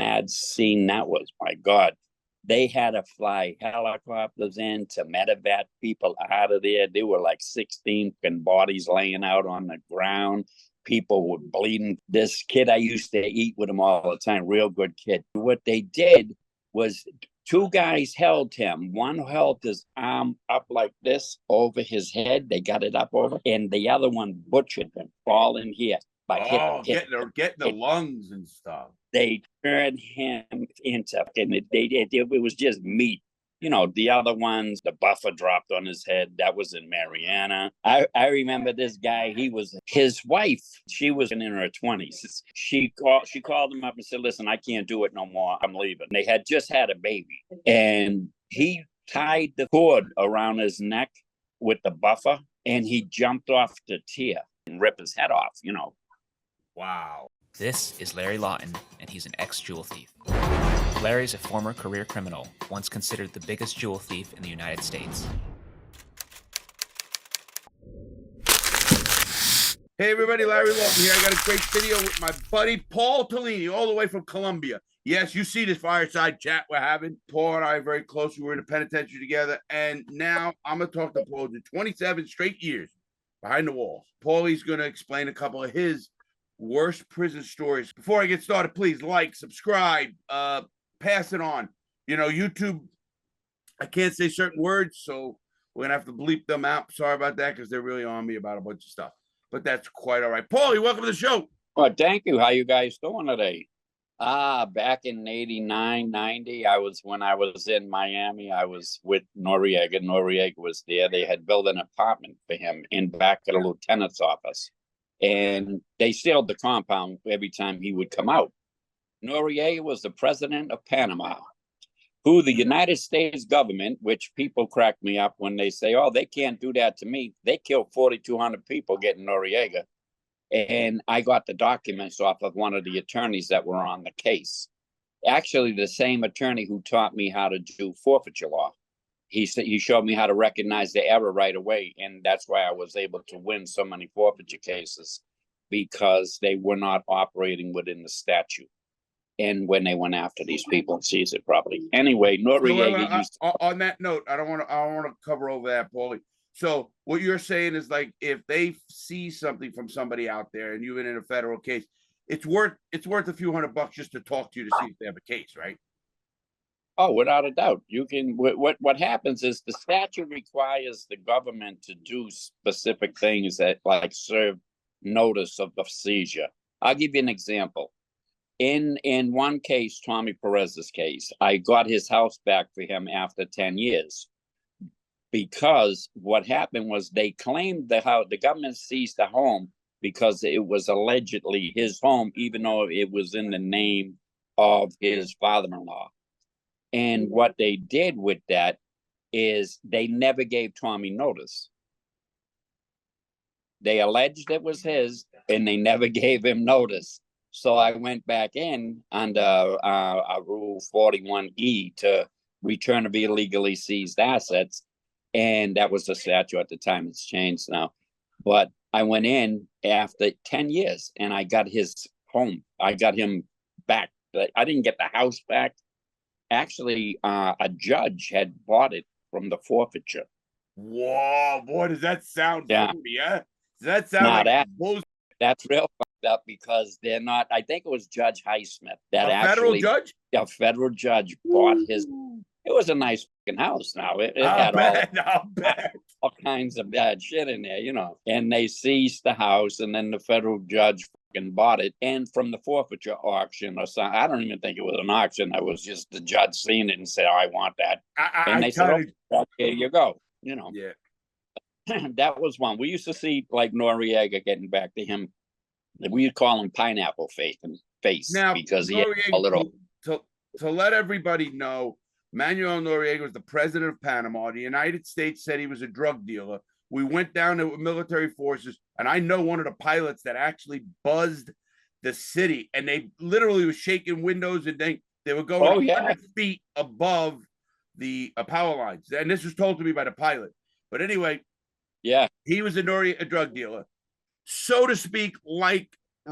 mad scene that was. My God. They had to fly helicopters in to medevac people out of there. There were like 16 bodies laying out on the ground. People were bleeding. This kid I used to eat with him all the time, real good kid. What they did was two guys held him. One held his arm up like this over his head. They got it up over, and the other one butchered him, all in here. Getting the lungs and stuff. They turned him into, and it was just meat. You know, the other ones, the buffer dropped on his head. That was in Mariana. I remember this guy. His wife. She was in her 20s. She called him up and said, "Listen, I can't do it no more. I'm leaving." They had just had a baby, and he tied the cord around his neck with the buffer, and he jumped off the tier and ripped his head off. You know. Wow. This is Larry Lawton, and he's an ex-jewel thief. Larry's a former career criminal, once considered the biggest jewel thief in the United States. Hey everybody, Larry Lawton here. I got a great video with my buddy Paul Tellini, all the way from Colombia. Yes, you see this fireside chat we're having. Paul and I are very close. We were in the penitentiary together, and now I'm going to talk to Paul to 27 straight years behind the walls. Paulie's going to explain a couple of his worst prison stories. Before I get started, please like, subscribe, pass it on. You know, YouTube, I can't say certain words, so we're gonna have to bleep them out. Sorry about that, because they're really on me about a bunch of stuff, but that's quite all right. Paulie, welcome to the show. Well, thank you. How you guys doing today? Back in 89, 90, when I was in Miami, I was with Noriega. Noriega was there. They had built an apartment for him in back of the lieutenant's office. And they sealed the compound every time he would come out. Noriega was the president of Panama, who the United States government, which people crack me up when they say, "Oh, they can't do that to me." They killed 4,200 people getting Noriega. And I got the documents off of one of the attorneys that were on the case. Actually, the same attorney who taught me how to do forfeiture law. He showed me how to recognize the error right away, and that's why I was able to win so many forfeiture cases, because they were not operating within the statute. And when they went after these people and seized it properly. Anyway, Noriega on that note, I don't want to cover over that, Paulie. So what you're saying is, like, if they see something from somebody out there and you've been in a federal case, it's worth a few $100 just to talk to you to see if they have a case, right? Oh, without a doubt. You can. What happens is the statute requires the government to do specific things that, like, serve notice of the seizure. I'll give you an example. In one case, Tommy Perez's case, I got his house back for him after 10 years. Because what happened was they claimed the house, the government seized the home because it was allegedly his home, even though it was in the name of his father-in-law. And what they did with that is they never gave Tommy notice. They alleged it was his, and they never gave him notice. So I went back in under Rule 41E to return of illegally seized assets. And that was the statute at the time. It's changed now. But I went in after 10 years, and I got his home. I got him back. I didn't get the house back. Actually, a judge had bought it from the forfeiture. Whoa, boy, does that sound funny, yeah? Does that sound like that's real fucked up, because they're not. I think it was Judge Highsmith that federal judge? A federal judge bought his. It was a nice fucking house. Now it had all kinds of bad shit in there, you know. And they seized the house, and then the federal judge fucking bought it, and from the forfeiture auction or something. I don't even think it was an auction. That was just the judge seeing it and said, "Oh, I want that," and they said, "Oh, here you go." You know. Yeah. That was one. We used to see, like, Noriega getting back to him. We would call him Pineapple Face now, because he Noriega, had a little. To let everybody know, Manuel Noriega was the president of Panama. The United States said he was a drug dealer. We went down to military forces, and I know one of the pilots that actually buzzed the city, and they literally was shaking windows, and they were going 100 feet above the power lines. And this was told to me by the pilot. But anyway, yeah, he was a drug dealer, so to speak, like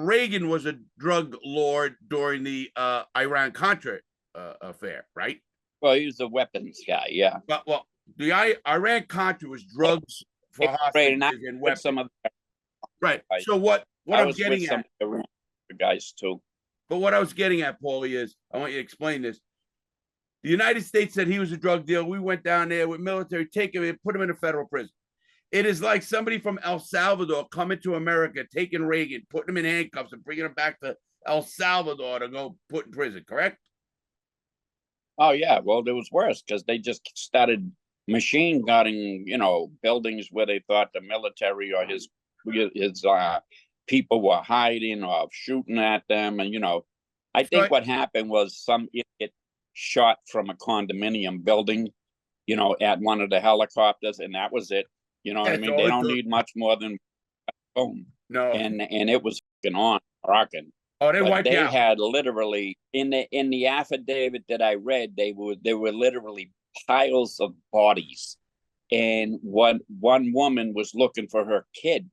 Reagan was a drug lord during the Iran-Contra affair, right? Well, he was a weapons guy, yeah. But well, the Iran-Contra was drugs for hostages and with some weapons. of the Right. guys. So what I I'm was getting with some at, of the guys too. but what I was getting at, Paulie, is I want you to explain this. The United States said he was a drug dealer. We went down there with military, take him and put him in a federal prison. It is like somebody from El Salvador coming to America, taking Reagan, putting him in handcuffs, and bringing him back to El Salvador to go put in prison. Correct? Oh yeah, well, it was worse because they just started machine gunning, buildings where they thought the military or his people were hiding or shooting at them, and I think what happened was some idiot shot from a condominium building, at one of the helicopters, and that was it. You know what I mean? They don't need much more than boom. No. And it was on rocking. Oh, they wiped They out. had literally in the affidavit that I read, they were literally piles of bodies, and one woman was looking for her kid,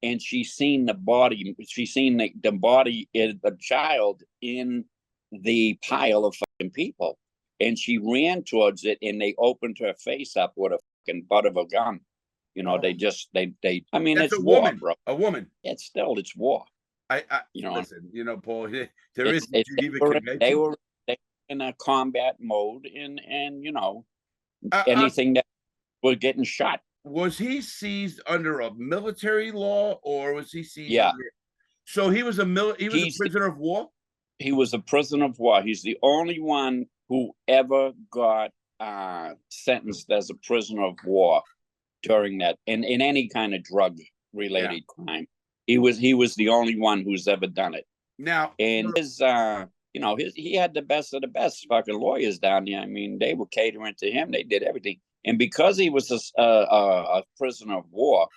and she seen the body. She seen the body of the child in the pile of fucking people, and she ran towards it, and they opened her face up with a fucking butt of a gun. They. I mean, That's it's a war, woman, bro. A woman. It's war. Listen, Paul, there is they were in a combat mode, and anything that was getting shot. Was he seized under a military law, or was he seized? Yeah. So he was a prisoner of war. He was a prisoner of war. He's the only one who ever got sentenced as a prisoner of war during that, in any kind of drug related crime. He was the only one who's ever done it. Now, and he had the best of the best fucking lawyers down there. I mean, they were catering to him. They did everything, and because he was a prisoner of war,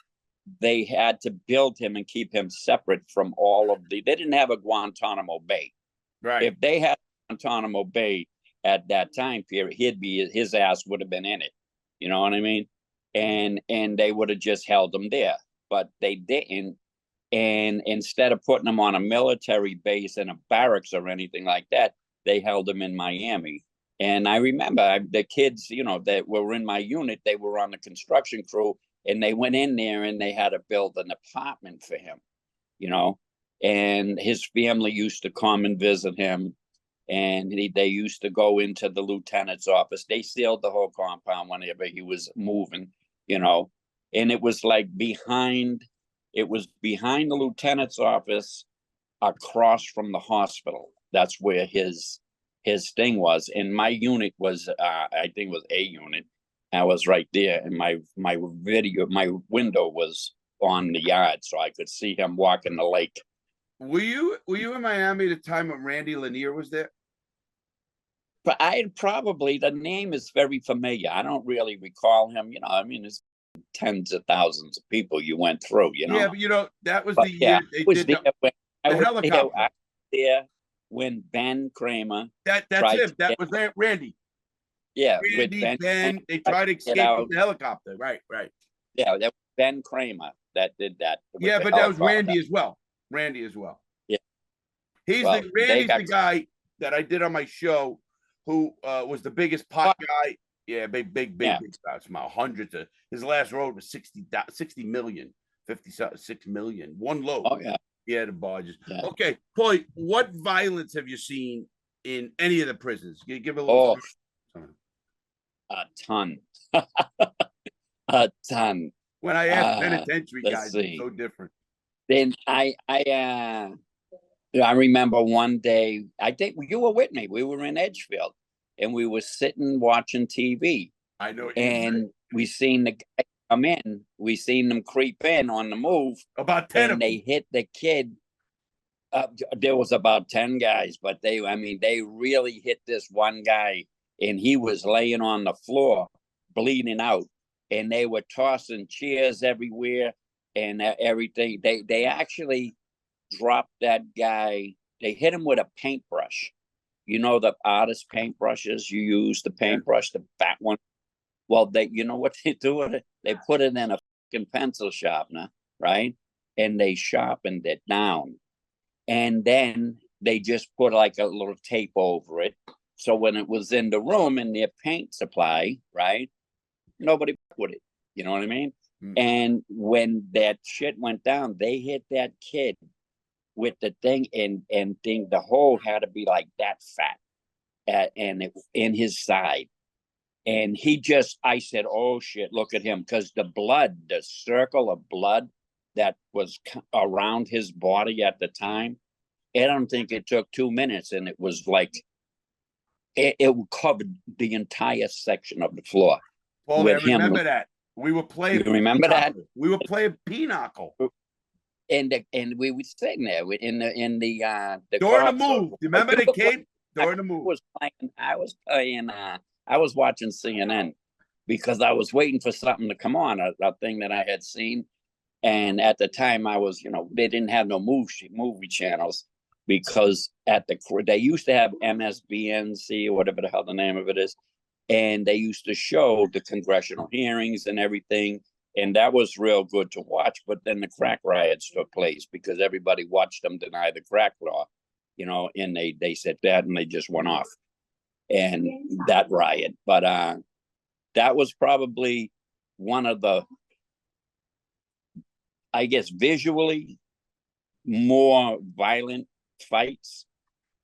they had to build him and keep him separate from all of the. They didn't have a Guantanamo Bay. Right. If they had Guantanamo Bay at that time period, his ass would have been in it. You know what I mean? And they would have just held him there, but they didn't. And instead of putting him on a military base in a barracks or anything like that, they held him in Miami. And I remember the kids, that were in my unit, they were on the construction crew, and they went in there and they had to build an apartment for him, and his family used to come and visit him. And they used to go into the lieutenant's office. They sealed the whole compound whenever he was moving, and it was like behind the lieutenant's office, across from the hospital. That's where his thing was. And my unit was, I think it was A unit. I was right there, and my window was on the yard, so I could see him walking the lake. Were you in Miami at the time when Randy Lanier was there? But the name is very familiar. I don't really recall him. It's tens of thousands of people you went through. Yeah, but that was the year they did the helicopter. There when Ben Kramer. That's him. That was Randy. Yeah, Randy, with Ben. They tried to escape with the helicopter. Right. Yeah, that was Ben Kramer that did that. Yeah, but that was Randy as well. Yeah. Randy's the guy that I did on my show, who was the biggest pot guy. Yeah, big smile. Hundreds of his last road was 60 million, 56 million. One load. Oh yeah. Yeah, the barges. Yeah. Okay, Paul, what violence have you seen in any of the prisons? Give a little. A ton. A ton. When I ask penitentiary guys, it's so different. Then I remember one day, I think you were with me. We were in Edgefield, and we were sitting watching TV. I know. And we seen the guy come in. We seen them creep in on the move. About 10 and they hit the kid. There was about 10 guys, but they really hit this one guy, and he was laying on the floor, bleeding out, and they were tossing chairs everywhere and everything. They actually dropped that guy. They hit him with a paintbrush. The artist paintbrushes you use, the paintbrush, the fat one. Well, you know what they do with it? They put it in a fucking pencil sharpener, right? And they sharpened it down. and then they just put like a little tape over it. So when it was in the room in their paint supply, right, nobody with it. You know what I mean? Mm. And when that shit went down, they hit that kid with the thing, and think the hole had to be like that fat, and it in his side. And I said, oh shit, look at him, because the circle of blood that was around his body at the time, I don't think it took 2 minutes, and it was like it covered the entire section of the floor. Paul, I remember that. We were playing. You remember that? We were playing pinochle. And we were sitting there in the during the move. Remember they came during the move. I was watching CNN because I was waiting for something to come on, a thing that I had seen. And at the time I was, they didn't have no movie channels, because they used to have MSBNC or whatever the hell the name of it is. And they used to show the congressional hearings and everything. And that was real good to watch. But then the crack riots took place because everybody watched them deny the crack law, and they said that, and they just went off. And that riot. But that was probably one of the, I guess, visually more violent fights.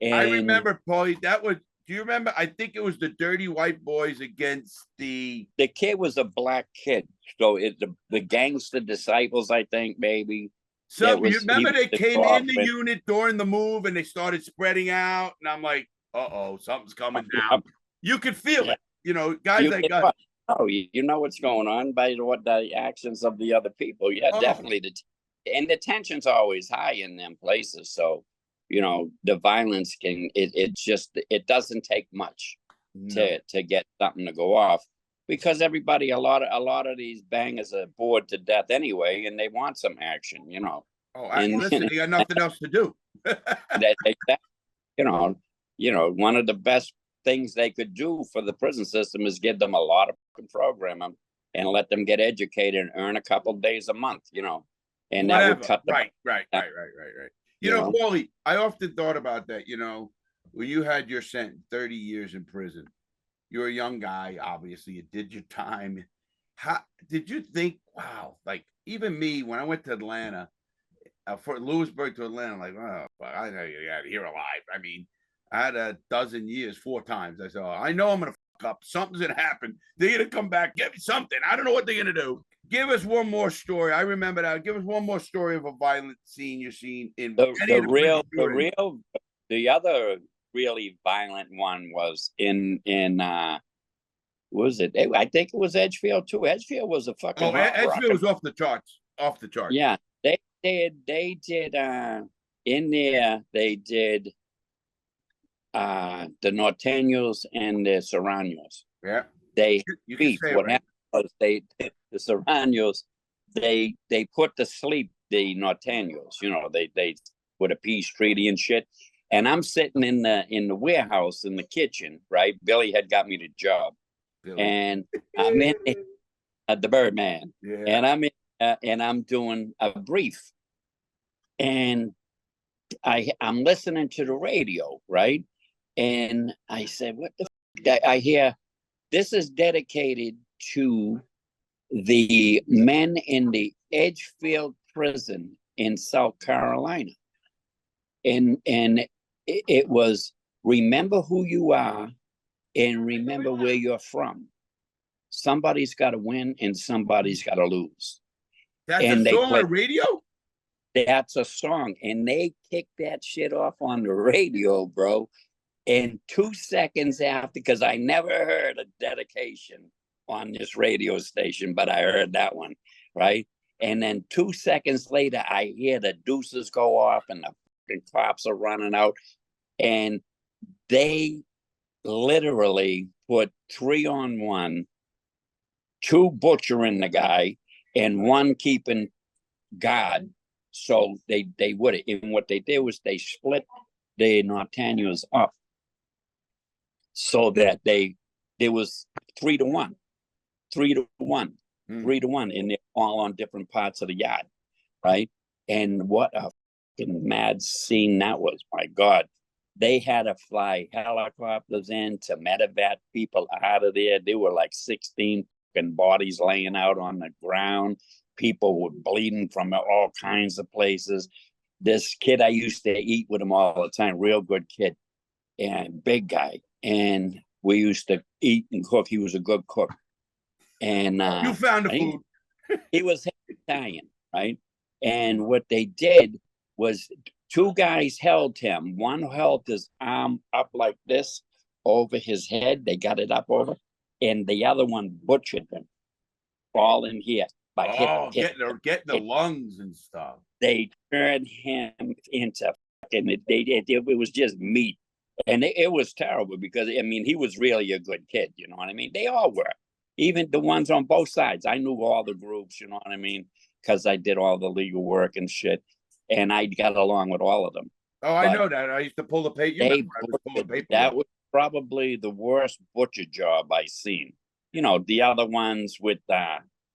And I remember, Paulie, do you remember? I think it was the Dirty White Boys against the kid was a black kid. So the Gangster Disciples, I think, maybe. So you remember they came in the unit during the move, and they started spreading out, and I'm like, uh-oh, something's coming down. You could feel it. Guys like us. Oh, you know what's going on by what the actions of the other people. Yeah, definitely. And the tension's always high in them places. So, the violence it doesn't take much to get something to go off, because everybody, a lot of these bangers are bored to death anyway, and they want some action, Listen, they got nothing else to do. One of the best things they could do for the prison system is give them a lot of programming and let them get educated and earn a couple of days a month, and that would cut them. Right. Paulie, I often thought about that, when you had your sentence, 30 years in prison. You're a young guy, obviously. You did your time. How did you think, wow, like even me, when I went to Atlanta, for Lewisburg to Atlanta, like, oh, I know you got here alive. I mean, I had a dozen years, 4 times. I said, I know I'm going to fuck up. Something's going to happen. They're going to come back. Give me something. I don't know what they're going to do. Give us one more story. I remember that. Give us one more story of a violent scene you've seen in the other really violent one was in was it? I think it was Edgefield too. Edgefield was a fucking. Edgefield was off the charts. Yeah, they did in there. They did the Norteños and the Serranos. Yeah, they beat. What happened was the Serranos, they put to sleep the Norteños. They with a peace treaty and shit. And I'm sitting in the warehouse in the kitchen, right? Billy had got me the job, and I'm in the Birdman, and I'm in, and I'm doing a brief, and I'm listening to the radio, right? And I said, "What the?" I hear this is dedicated to the men in the Edgefield prison in South Carolina, and it was, remember who you are and remember where you're from. Somebody's got to win and somebody's got to lose. That's a song on the radio? That's a song. And they kicked that shit off on the radio, bro. And 2 seconds after, because I never heard a dedication on this radio station, but I heard that one, right? And then 2 seconds later, I hear the deuces go off and the fucking cops are running out. And they literally put 3-on-1, 2 butchering the guy and 1 keeping guard. So they would. And what they did was they split the Norteños up so that there was 3-to-1, 3-to-1, 3-to-1, and they're all on different parts of the yard, right? And what a fucking mad scene that was. My God. They had to fly helicopters in to medevac people out of there. There were like 16 fucking bodies laying out on the ground. People were bleeding from all kinds of places. This kid I used to eat with him all the time, real good kid and big guy. And we used to eat and cook. He was a good cook. And you found the food. He was Italian, right? And what they did was two guys held him. One held his arm up like this over his head. They got it up over. And the other one butchered him all in here. Getting the lungs and stuff. They turned him into fucking, it was just meat. And it was terrible because, I mean, he was really a good kid. You know what I mean? They all were. Even the ones on both sides. I knew all the groups, you know what I mean? Because I did all the legal work and shit. And I got along with all of them. Oh, I know that. I used to pull the paper. That was probably the worst butcher job I seen. You know, the other ones with,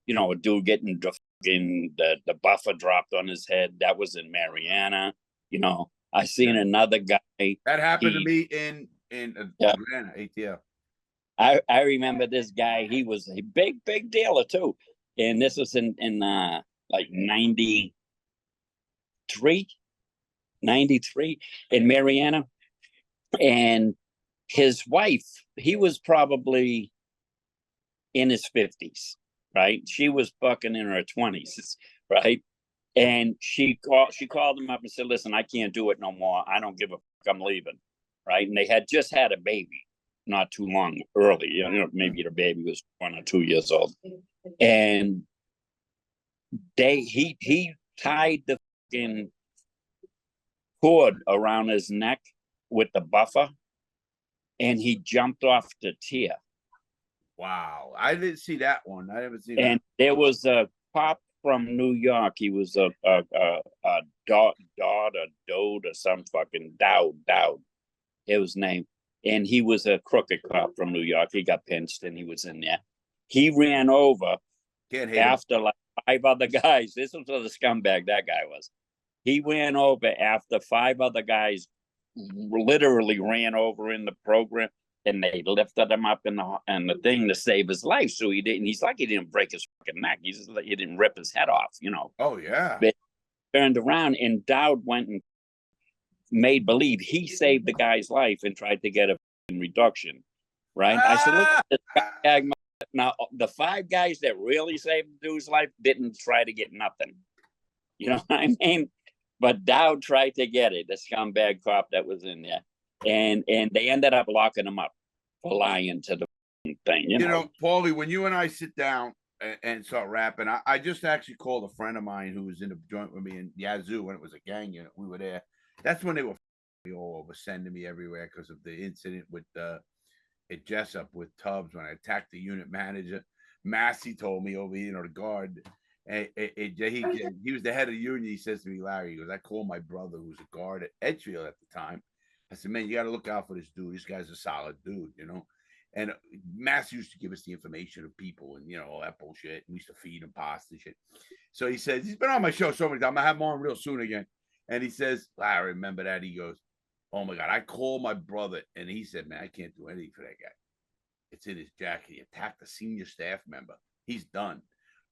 you know, a dude getting the buffer dropped on his head. That was in Mariana. You know, I seen another guy. That happened to me in Atlanta, ATL. I remember this guy. He was a big dealer too. And this was in like 93 in Mariana. And his wife, he was probably in his 50s, right? She was fucking in her 20s, right? And she called him up and said, listen, I can't do it no more. I don't give a fuck, I'm leaving, right? And they had just had a baby not too long early, you know, maybe the baby was 1 or 2 years old. And he tied the fucking cord around his neck with the buffer, and he jumped off the tier. Wow, I didn't see that one. I haven't seen. And there was a cop from New York. He was a Dodd or some fucking Dowd. It was named. And he was a crooked cop from New York. He got pinched and he was in there. He ran over after like 5 other guys. This was the scumbag that guy was. He ran over after 5 other guys literally ran over in the program, and they lifted him up in the thing to save his life. So he didn't. He's like he didn't break his fucking neck. He's like he didn't rip his head off. You know. Oh yeah. But turned around and Dowd went and made believe he saved the guy's life and tried to get a reduction. Right. I said, look at this guy. Now the 5 guys that really saved the dude's life didn't try to get nothing. You know what I mean? But Dowd tried to get it, the scumbag cop that was in there. And they ended up locking him up for lying to the thing. You know, Paulie, when you and I sit down and start rapping, I just actually called a friend of mine who was in a joint with me in Yazoo when it was a gang unit. We were there. That's when they were all over, sending me everywhere because of the incident with at Jessup with Tubbs when I attacked the unit manager. Massey told me over, the guard. And he was the head of the union. He says to me, Larry, he goes, I called my brother who was a guard at Edgefield at the time. I said, man, you got to look out for this dude. This guy's a solid dude, And Mass used to give us the information of people and, all that bullshit. We used to feed him pasta and shit. So he says, he's been on my show so many times. I'm going to have him on real soon again. And he says, Larry, remember that? He goes, oh, my God, I called my brother. And he said, man, I can't do anything for that guy. It's in his jacket. He attacked a senior staff member. He's done.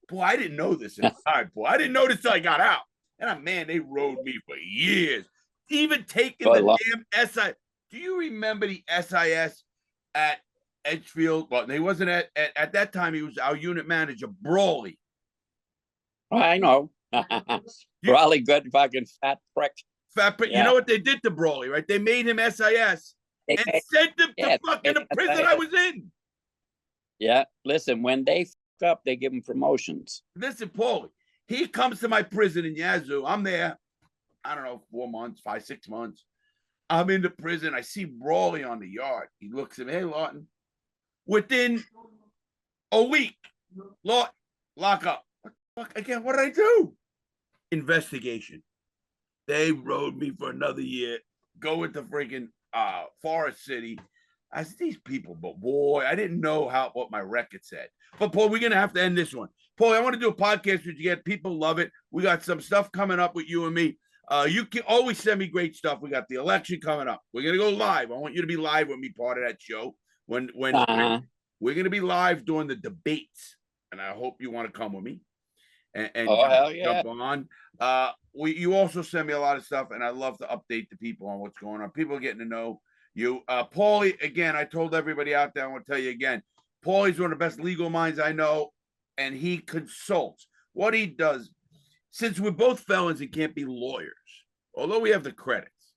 Boy, I didn't know this in time, boy. I didn't know this till I got out. And man, they rode me for years. Even taking the damn SI. Do you remember the SIS at Edgefield? Well, he wasn't at that time. He was our unit manager, Brawley. I know. Brawley, good fucking fat prick. Fat prick. Yeah. You know what they did to Brawley, right? They made him SIS and sent him to fucking the prison I was in. Yeah. Listen, when they up, they give him promotions. Listen, Paulie, he comes to my prison in Yazoo. I'm there, I don't know, 4 months, 5, 6 months. I'm in the prison. I see Brawley on the yard. He looks at me, hey, Lawton. Within a week, Lawton, lock up. What the fuck? Again, what did I do? Investigation. They rode me for another year. Go into freaking Forest City. I said, these people, but boy, I didn't know what my record said. But Paul, we're gonna have to end this one. Paul, I want to do a podcast with you again. People love it. We got some stuff coming up with you and me. You can always send me great stuff. We got the election coming up. We're gonna go live. I want you to be live with me, part of that show. When we're gonna be live doing the debates, and I hope you want to come with me. And hell yeah. jump on. You also send me a lot of stuff, and I love to update the people on what's going on. People are getting to know you. Paulie, again, I told everybody out there, I want to tell you again, Paulie's one of the best legal minds I know, and he consults. What he does, since we're both felons and can't be lawyers, although we have the credits,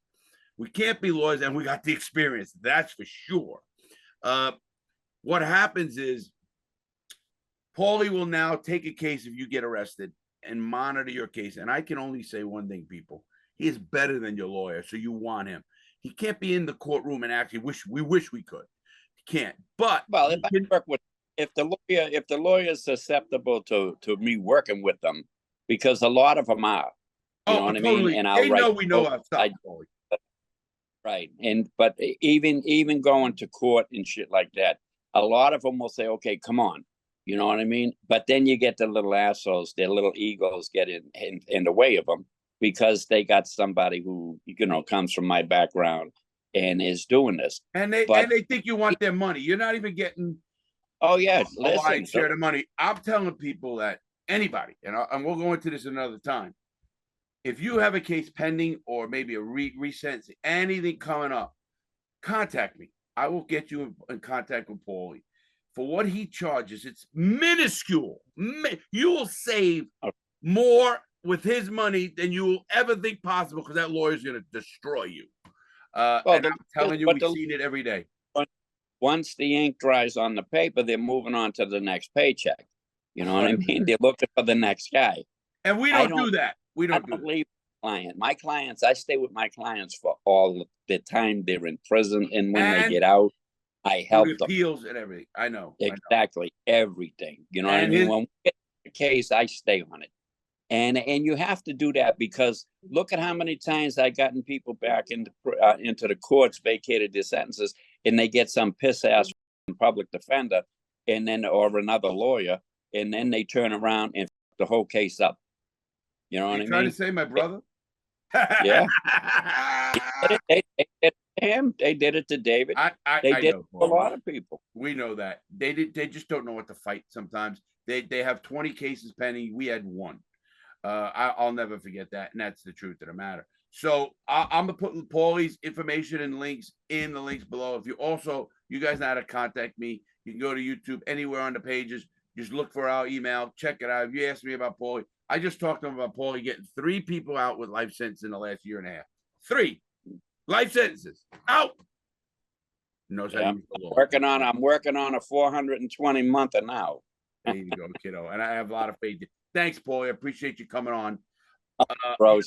we can't be lawyers, and we got the experience, that's for sure. What happens is, Paulie will now take a case if you get arrested and monitor your case. And I can only say one thing, people. He is better than your lawyer, so you want him. He can't be in the courtroom and actually wish we could. He can't. But well, if the lawyer is susceptible to me working with them, because a lot of them are. You know what totally. I mean? And we know outside. Right. But even going to court and shit like that, a lot of them will say, okay, come on. You know what I mean? But then you get the little assholes, their little egos get in the way of them because they got somebody who, comes from my background and is doing this. And they think you want their money. You're not even getting a lion's share of money. I'm telling people that anybody, and we'll go into this another time. If you have a case pending or maybe a resentencing, anything coming up, contact me. I will get you in contact with Paulie. For what he charges, it's minuscule. You will save more with his money than you will ever think possible, because that lawyer's going to destroy you. And I'm telling you, we've seen it every day. Once the ink dries on the paper, they're moving on to the next paycheck. You know what I mean? They're looking for the next guy. And we don't do that. We don't leave my clients. I stay with my clients for all the time they're in prison, and when they get out, I help them. Appeals and everything. I know. Exactly. Everything. You know what I mean? When we get a case, I stay on it. And you have to do that, because look at how many times I gotten people back into the courts, vacated their sentences, and they get some piss ass public defender or another lawyer, and then they turn around and f the whole case up. You know what I mean? Trying to say my brother? Yeah. They did it to David. They did it to a lot of people. We know that. They just don't know what to fight sometimes. They have 20 cases pending. We had one. I'll never forget that, and that's the truth of the matter. So I'm gonna put Paulie's information and links in the links below. If you guys know how to contact me, you can go to YouTube, anywhere on the pages. Just look for our email, check it out. If you ask me about Paulie, I just talked to him about Paulie getting 3 people out with life sentences in the last year and a half. 3 life sentences out. I'm working on a 420 month now. There you go, kiddo. And I have a lot of faith. Thanks, Paulie. I appreciate you coming on. Bro,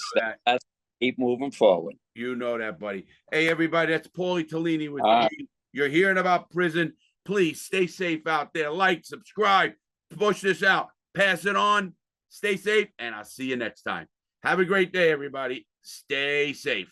keep moving forward. You know that, buddy. Hey, everybody, that's Paulie Tellini with me. You're hearing about prison. Please stay safe out there. Like, subscribe, push this out, pass it on. Stay safe, and I'll see you next time. Have a great day, everybody. Stay safe.